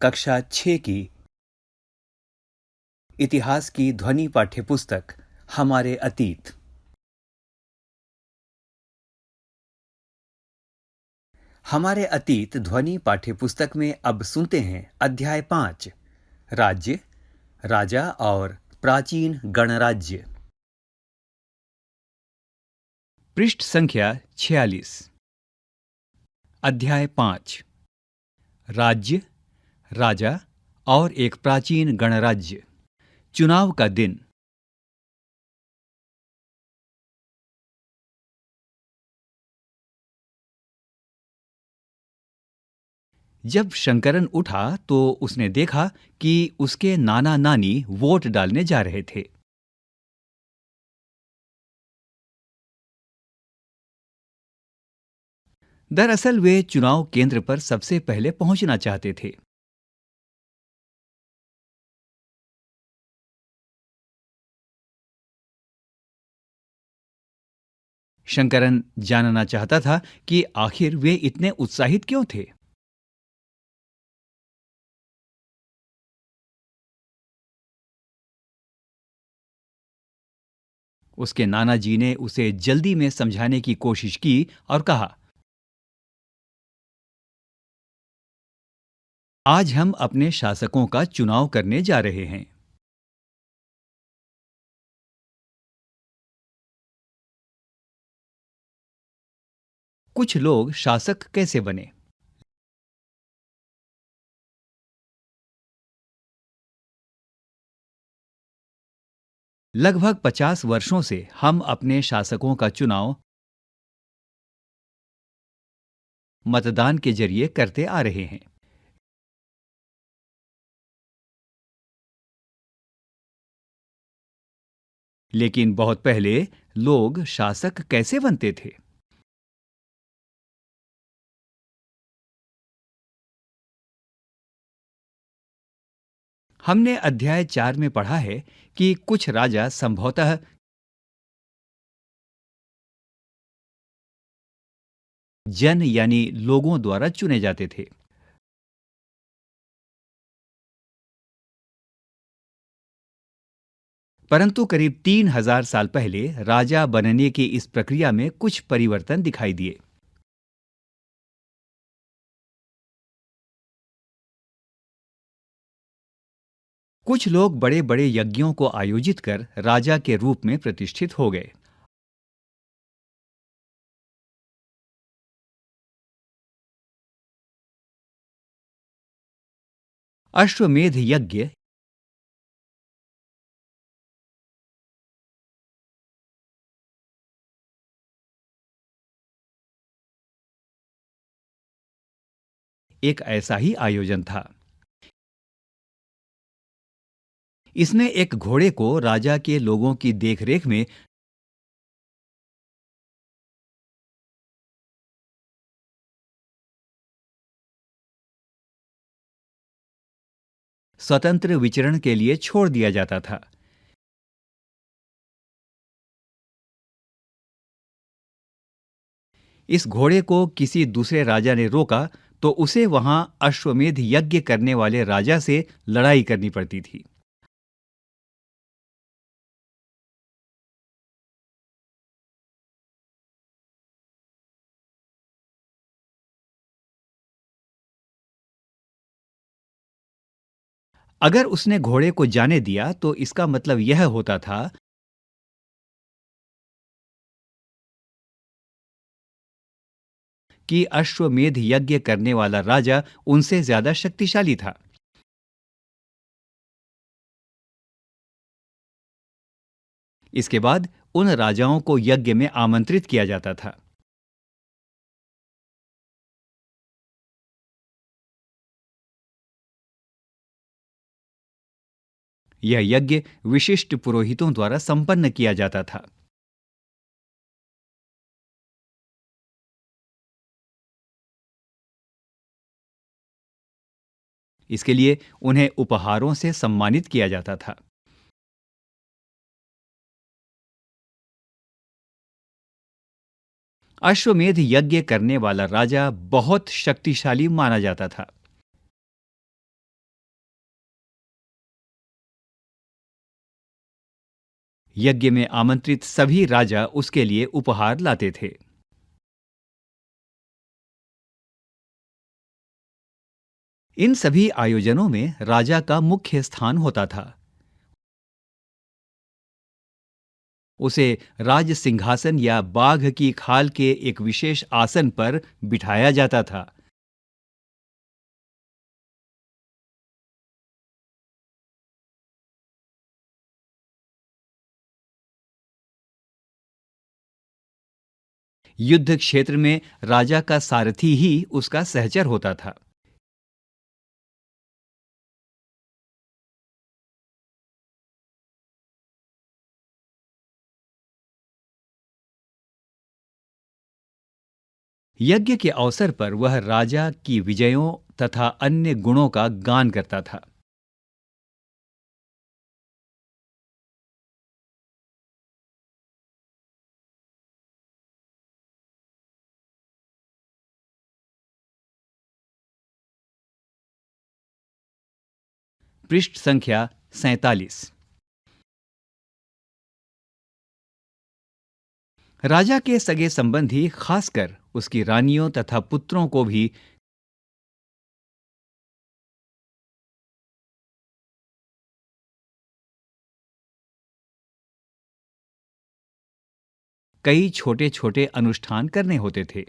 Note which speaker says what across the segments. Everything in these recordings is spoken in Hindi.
Speaker 1: कक्षा 6 की इतिहास की ध्वनि पाठ्यपुस्तक हमारे अतीत। हमारे अतीत ध्वनि पाठ्यपुस्तक में अब सुनते हैं अध्याय 5, राज्य, राजा और प्राचीन गणराज्य। पृष्ठ संख्या 46। अध्याय 5, राज्य, राजा और एक प्राचीन गणराज्य। चुनाव का दिन। जब शंकरन उठा तो उसने देखा कि उसके नाना नानी वोट डालने जा रहे थे। दरअसल वे चुनाव केंद्र पर सबसे पहले पहुंचना चाहते थे। शंकरन जानना चाहता था कि आखिर वे इतने उत्साहित क्यों थे। उसके नाना जी ने उसे जल्दी में समझाने की कोशिश की और कहा, आज हम अपने शासकों का चुनाव करने जा रहे हैं। कुछ लोग शासक कैसे बने। लगभग 50 वर्षों से हम अपने शासकों का चुनाव मतदान के जरिए करते आ रहे हैं। लेकिन बहुत पहले लोग शासक कैसे बनते थे। हमने अध्याय 4 में पढ़ा है कि कुछ राजा संभवतः जन यानी लोगों द्वारा चुने जाते थे। परंतु करीब 3000 साल पहले राजा बनने की इस प्रक्रिया में कुछ परिवर्तन दिखाई दिए। कुछ लोग बड़े बड़े यज्ञों को आयोजित कर राजा के रूप में प्रतिष्ठित हो गए। अश्वमेध यज्ञ एक ऐसा ही आयोजन था। इसमें एक घोड़े को राजा के लोगों की देखरेख में स्वतंत्र विचरण के लिए छोड़ दिया जाता था। इस घोड़े को किसी दूसरे राजा ने रोका तो उसे वहां अश्वमेध यज्ञ करने वाले राजा से लड़ाई करनी पड़ती थी। अगर उसने घोड़े को जाने दिया तो इसका मतलब यह होता था कि अश्वमेध यज्ञ करने वाला राजा उनसे ज्यादा शक्तिशाली था। इसके बाद उन राजाओं को यज्ञ में आमंत्रित किया जाता था। यह यज्ञ विशिष्ट पुरोहितों द्वारा संपन्न किया जाता था। इसके लिए उन्हें उपहारों से सम्मानित किया जाता था। अश्वमेध यज्ञ करने वाला राजा बहुत शक्तिशाली माना जाता था। यज्ञ में आमंत्रित सभी राजा उसके लिए उपहार लाते थे। इन सभी आयोजनों में राजा का मुख्य स्थान होता था। उसे राज सिंहासन या बाघ की खाल के एक विशेष आसन पर बिठाया जाता था। युद्ध क्षेत्र में राजा का सारथी ही उसका सहचर होता था। यज्ञ के अवसर पर वह राजा की विजयों तथा अन्य गुणों का गान करता था। पृष्ठ संख्या 47। राजा के सगे संबंधी, खासकर उसकी रानियों तथा पुत्रों को भी कई छोटे छोटे अनुष्ठान करने होते थे।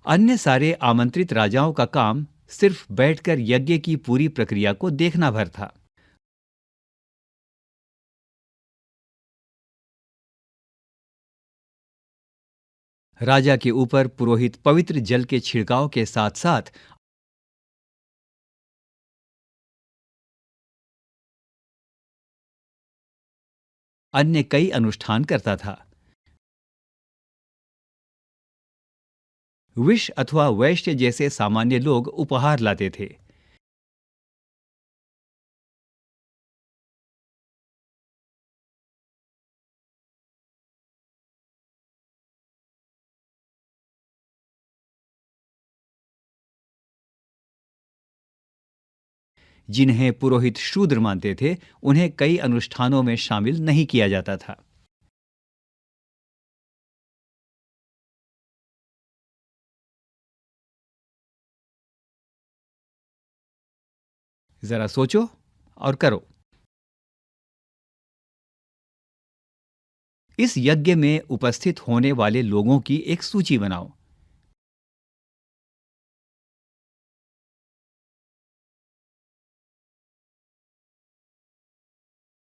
Speaker 1: अन्य सारे आमंत्रित राजाओं का काम सिर्फ बैठकर यज्ञ की पूरी प्रक्रिया को देखना भर था। राजा के ऊपर पुरोहित पवित्र जल के छिड़काव के साथ साथ अन्य कई अनुष्ठान करता था। विष अथवा वैश्य जैसे सामान्य लोग उपहार लाते थे। जिन्हें पुरोहित शूद्र मानते थे, उन्हें कई अनुष्ठानों में शामिल नहीं किया जाता था। जरा सोचो और करो। इस यज्ञ में उपस्थित होने वाले लोगों की एक सूची बनाओ।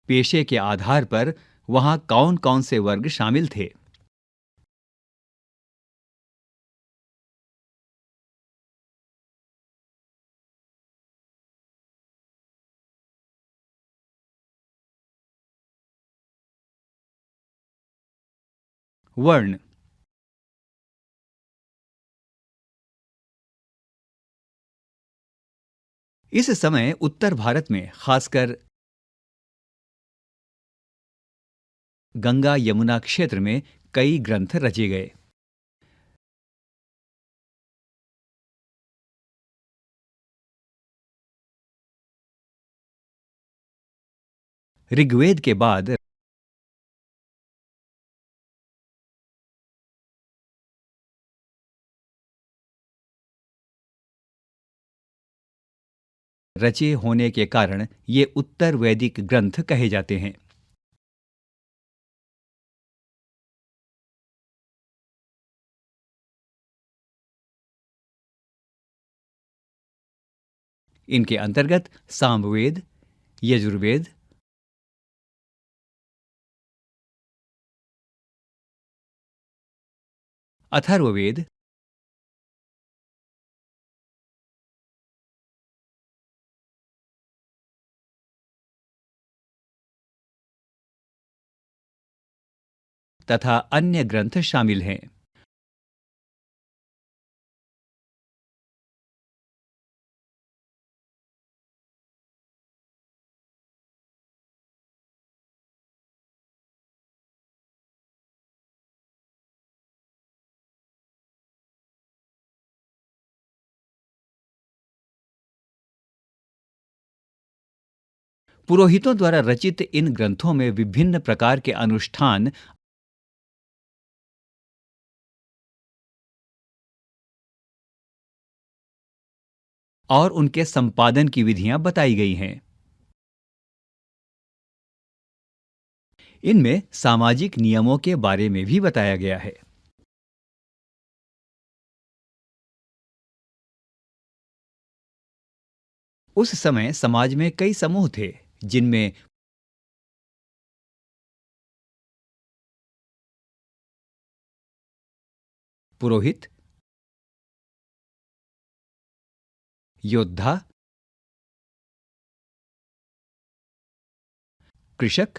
Speaker 1: पेशे के आधार पर वहां कौन कौन से वर्ग शामिल थे। वर्ण। इस समय उत्तर भारत में, खासकर गंगा यमुना क्षेत्र में, कई ग्रंथ रचे गए। ऋग्वेद के बाद रचे होने के कारण ये उत्तर वैदिक ग्रंथ कहे जाते हैं। इनके अंतर्गत सामवेद, यजुर्वेद, अथर्ववेद, तथा अन्य ग्रंथ शामिल हैं। पुरोहितों द्वारा रचित इन ग्रंथों में विभिन्न प्रकार के अनुष्ठान और उनके संपादन की विधियां बताई गई हैं। इनमें सामाजिक नियमों के बारे में भी बताया गया है। उस समय समाज में कई समूह थे, जिनमें पुरोहित, योद्धा, कृषक,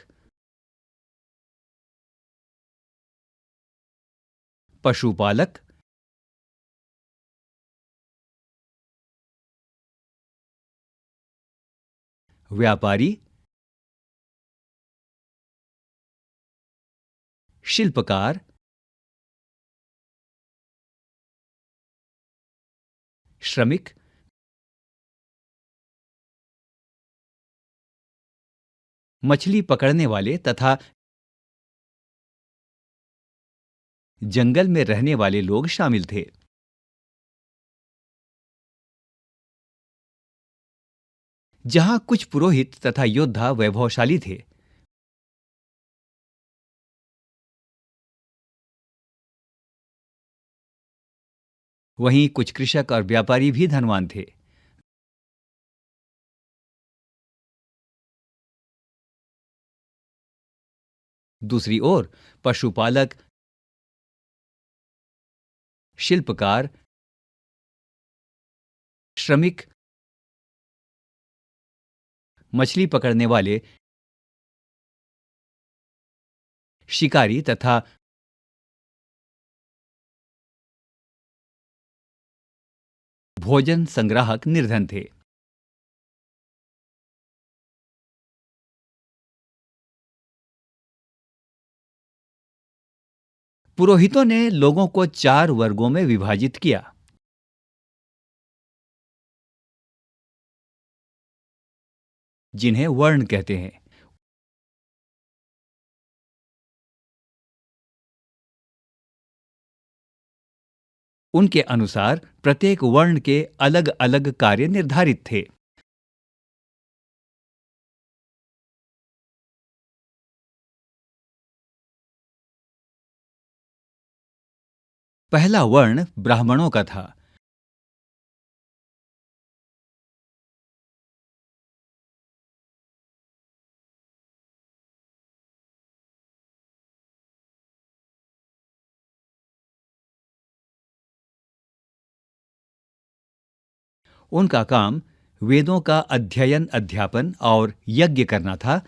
Speaker 1: पशुपालक, व्यापारी, शिल्पकार, श्रमिक, मछली पकड़ने वाले तथा जंगल में रहने वाले लोग शामिल थे। जहां कुछ पुरोहित तथा योद्धा वैभवशाली थे, वहीं कुछ कृषक और व्यापारी भी धनवान थे। दूसरी ओर पशुपालक, शिल्पकार, श्रमिक, मछली पकड़ने वाले, शिकारी तथा भोजन संग्राहक निर्धन थे। पुरोहितों ने लोगों को 4 वर्गों में विभाजित किया। जिन्हें वर्ण कहते हैं। उनके अनुसार प्रत्येक वर्ण के अलग-अलग कार्य निर्धारित थे। पहला वर्ण ब्राह्मणों का था। उनका काम वेदों का अध्ययन, अध्यापन और यज्ञ करना था।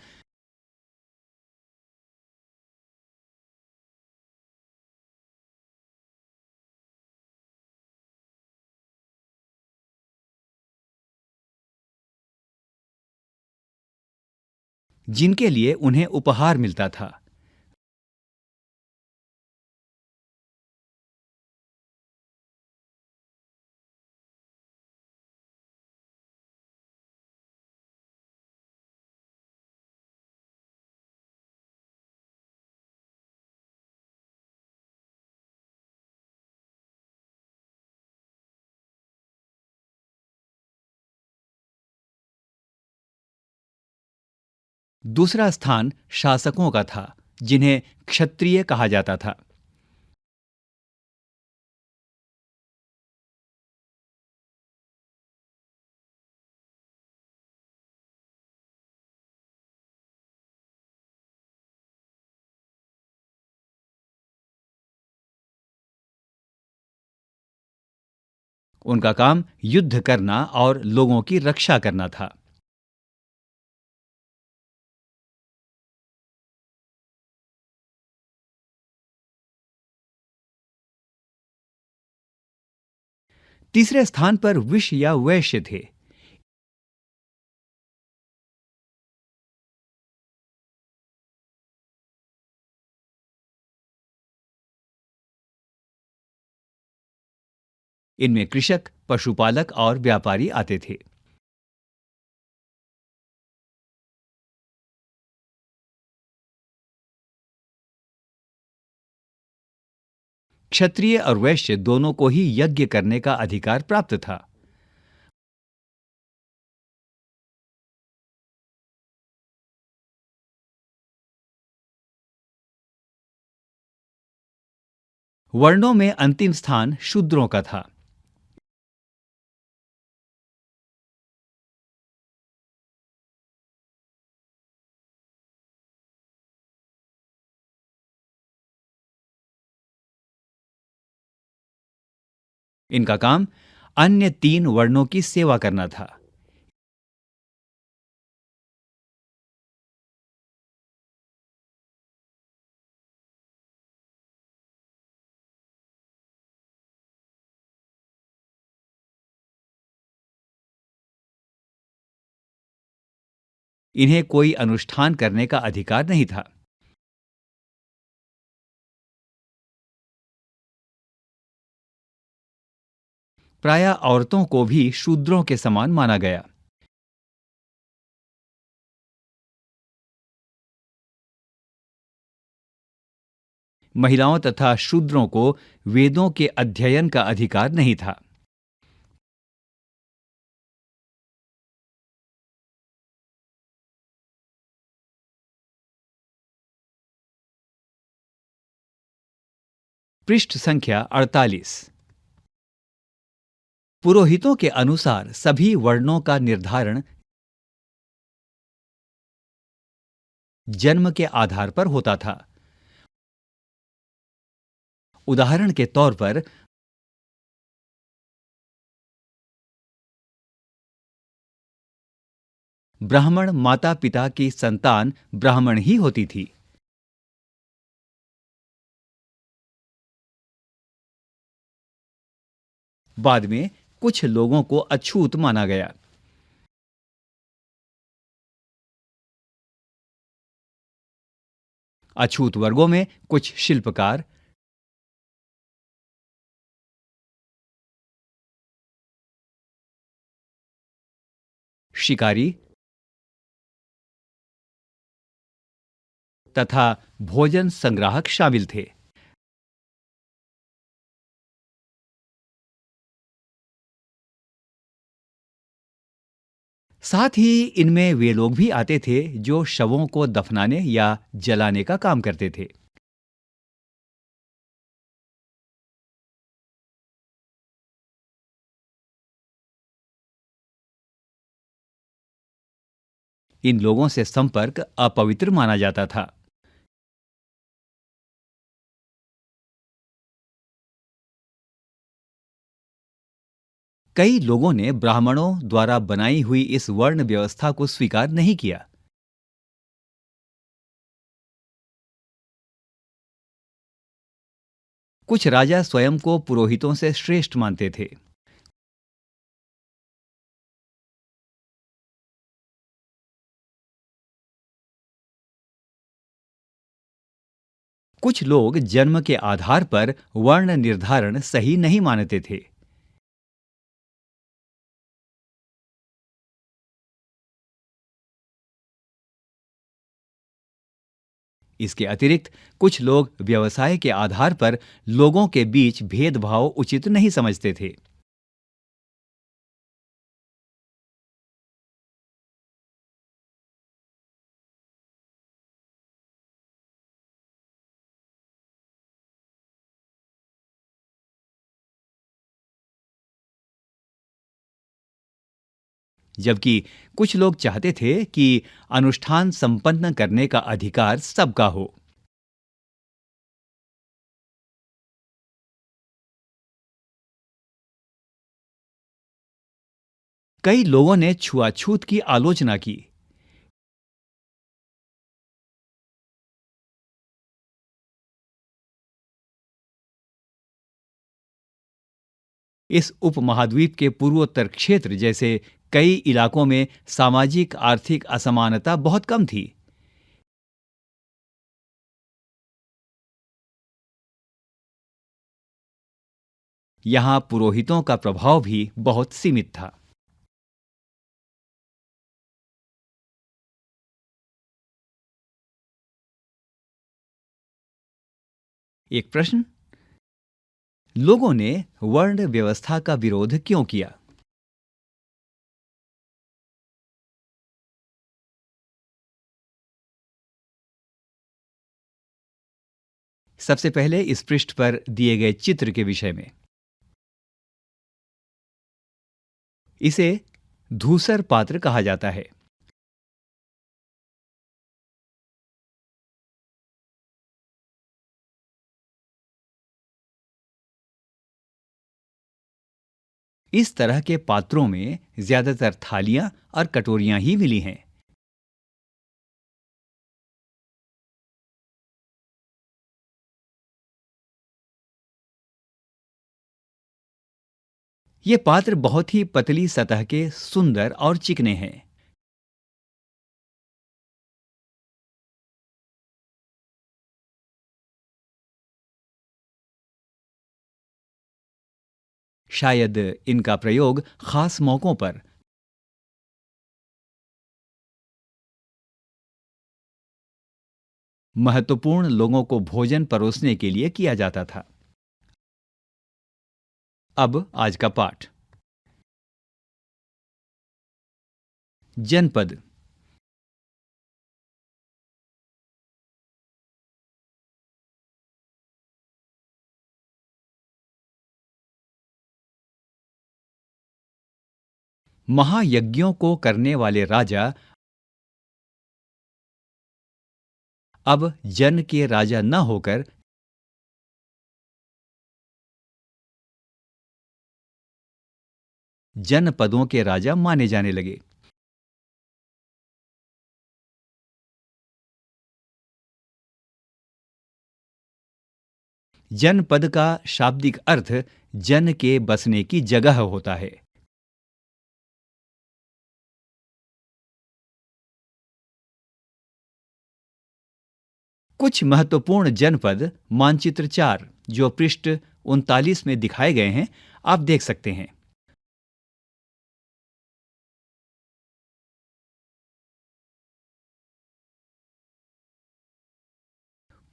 Speaker 1: जिनके लिए उन्हें उपहार मिलता था। दूसरा स्थान शासकों का था, जिन्हें क्षत्रिय कहा जाता था। उनका काम युद्ध करना और लोगों की रक्षा करना था। तीसरे स्थान पर विष या वैश्य थे। इनमें कृषक, पशुपालक और व्यापारी आते थे। क्षत्रिय और वैश्य दोनों को ही यज्ञ करने का अधिकार प्राप्त था। वर्णों में अंतिम स्थान शूद्रों का था। इनका काम अन्य 3 वर्णों की सेवा करना था। इन्हें कोई अनुष्ठान करने का अधिकार नहीं था। प्रायः औरतों को भी शूद्रों के समान माना गया। महिलाओं तथा शूद्रों को वेदों के अध्ययन का अधिकार नहीं था। पृष्ठ संख्या 48। पुरोहितों के अनुसार सभी वर्णों का निर्धारण जन्म के आधार पर होता था। उदाहरण के तौर पर ब्राह्मण माता पिता की संतान ब्राह्मण ही होती थी। बाद में कुछ लोगों को अछूत माना गया। अछूत वर्गों में कुछ शिल्पकार, शिकारी तथा भोजन संग्राहक शामिल थे। साथ ही इनमें वे लोग भी आते थे जो शवों को दफनाने या जलाने का काम करते थे। इन लोगों से संपर्क अपवित्र माना जाता था। कई लोगों ने ब्राह्मणों द्वारा बनाई हुई इस वर्ण व्यवस्था को स्वीकार नहीं किया। कुछ राजा स्वयं को पुरोहितों से श्रेष्ठ मानते थे। कुछ लोग जन्म के आधार पर वर्ण निर्धारण सही नहीं मानते थे। इसके अतिरिक्त कुछ लोग व्यवसाय के आधार पर लोगों के बीच भेदभाव उचित नहीं समझते थे। जबकि कुछ लोग चाहते थे कि अनुष्ठान संपन्न करने का अधिकार सबका हो। कई लोगों ने छुआछूत की आलोचना की। इस उपमहाद्वीप के पूर्वोत्तर क्षेत्र जैसे कई इलाकों में सामाजिक आर्थिक असमानता बहुत कम थी। यहाँ पुरोहितों का प्रभाव भी बहुत सीमित था। एक प्रश्न, लोगों ने वर्ण व्यवस्था का विरोध क्यों किया? सबसे पहले इस पृष्ठ पर दिए गए चित्र के विषय में। इसे धूसर पात्र कहा जाता है। इस तरह के पात्रों में ज्यादातर थालियां और कटोरियां ही मिली हैं। ये पात्र बहुत ही पतली सतह के सुंदर और चिकने हैं। शायद इनका प्रयोग खास मौकों पर, महत्वपूर्ण लोगों को भोजन परोसने के लिए किया जाता था। अब आज का पाठ। जनपद। महायज्ञों को करने वाले राजा अब जन के राजा न होकर जनपदों के राजा माने जाने लगे। जनपद का शाब्दिक अर्थ जन के बसने की जगह होता है। कुछ महत्वपूर्ण जनपद मानचित्र 4, जो पृष्ठ 39 में दिखाए गए हैं, आप देख सकते हैं।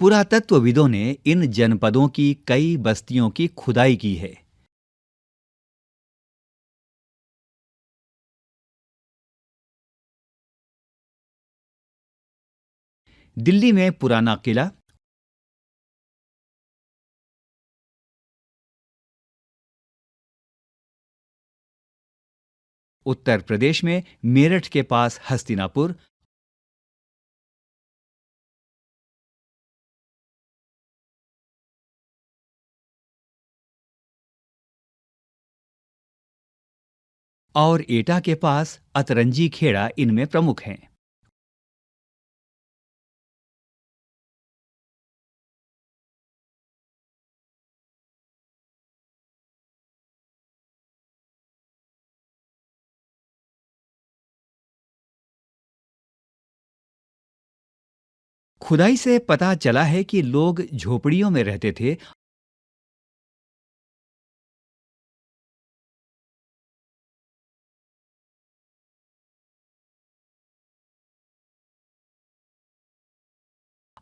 Speaker 1: पुरातत्वविदों ने इन जनपदों की कई बस्तियों की खुदाई की है। दिल्ली में पुराना किला, उत्तर प्रदेश में मेरठ के पास हस्तिनापुर, और एटा के पास अतरंजी खेड़ा इनमें प्रमुख हैं। खुदाई से पता चला है कि लोग झोपड़ियों में रहते थे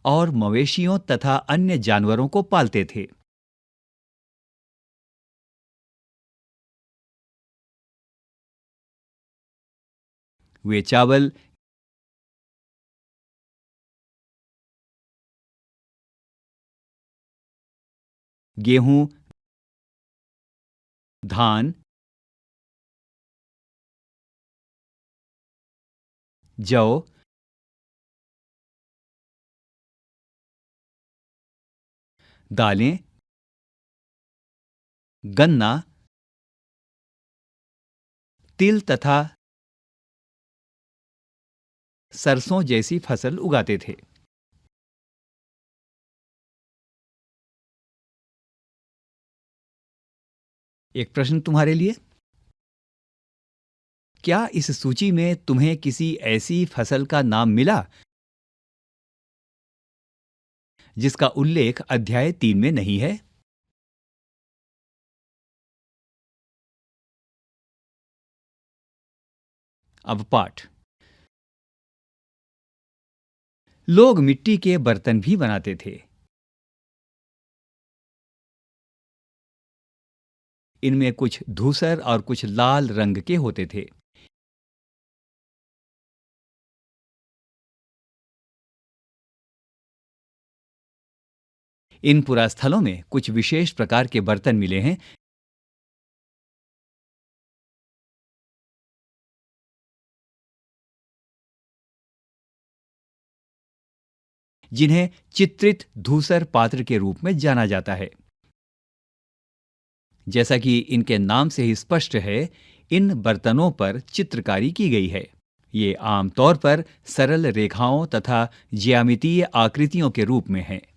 Speaker 1: और मवेशियों तथा अन्य जानवरों को पालते थे। वे चावल, गेहूं, धान, जौ, दालें, गन्ना, तिल तथा सरसों जैसी फसल उगाते थे। एक प्रश्न तुम्हारे लिए। क्या इस सूची में तुम्हें किसी ऐसी फसल का नाम मिला जिसका उल्लेख अध्याय 3 में नहीं है? अब पाठ। लोग मिट्टी के बर्तन भी बनाते थे। इनमें कुछ धूसर और कुछ लाल रंग के होते थे। इन पुरास्थलों में कुछ विशेष प्रकार के बर्तन मिले हैं, जिन्हें चित्रित धूसर पात्र के रूप में जाना जाता है। जैसा कि इनके नाम से ही स्पष्ट है, इन बर्तनों पर चित्रकारी की गई है। ये आमतौर पर सरल रेखाओं तथा ज्यामितीय आकृतियों के रूप में हैं।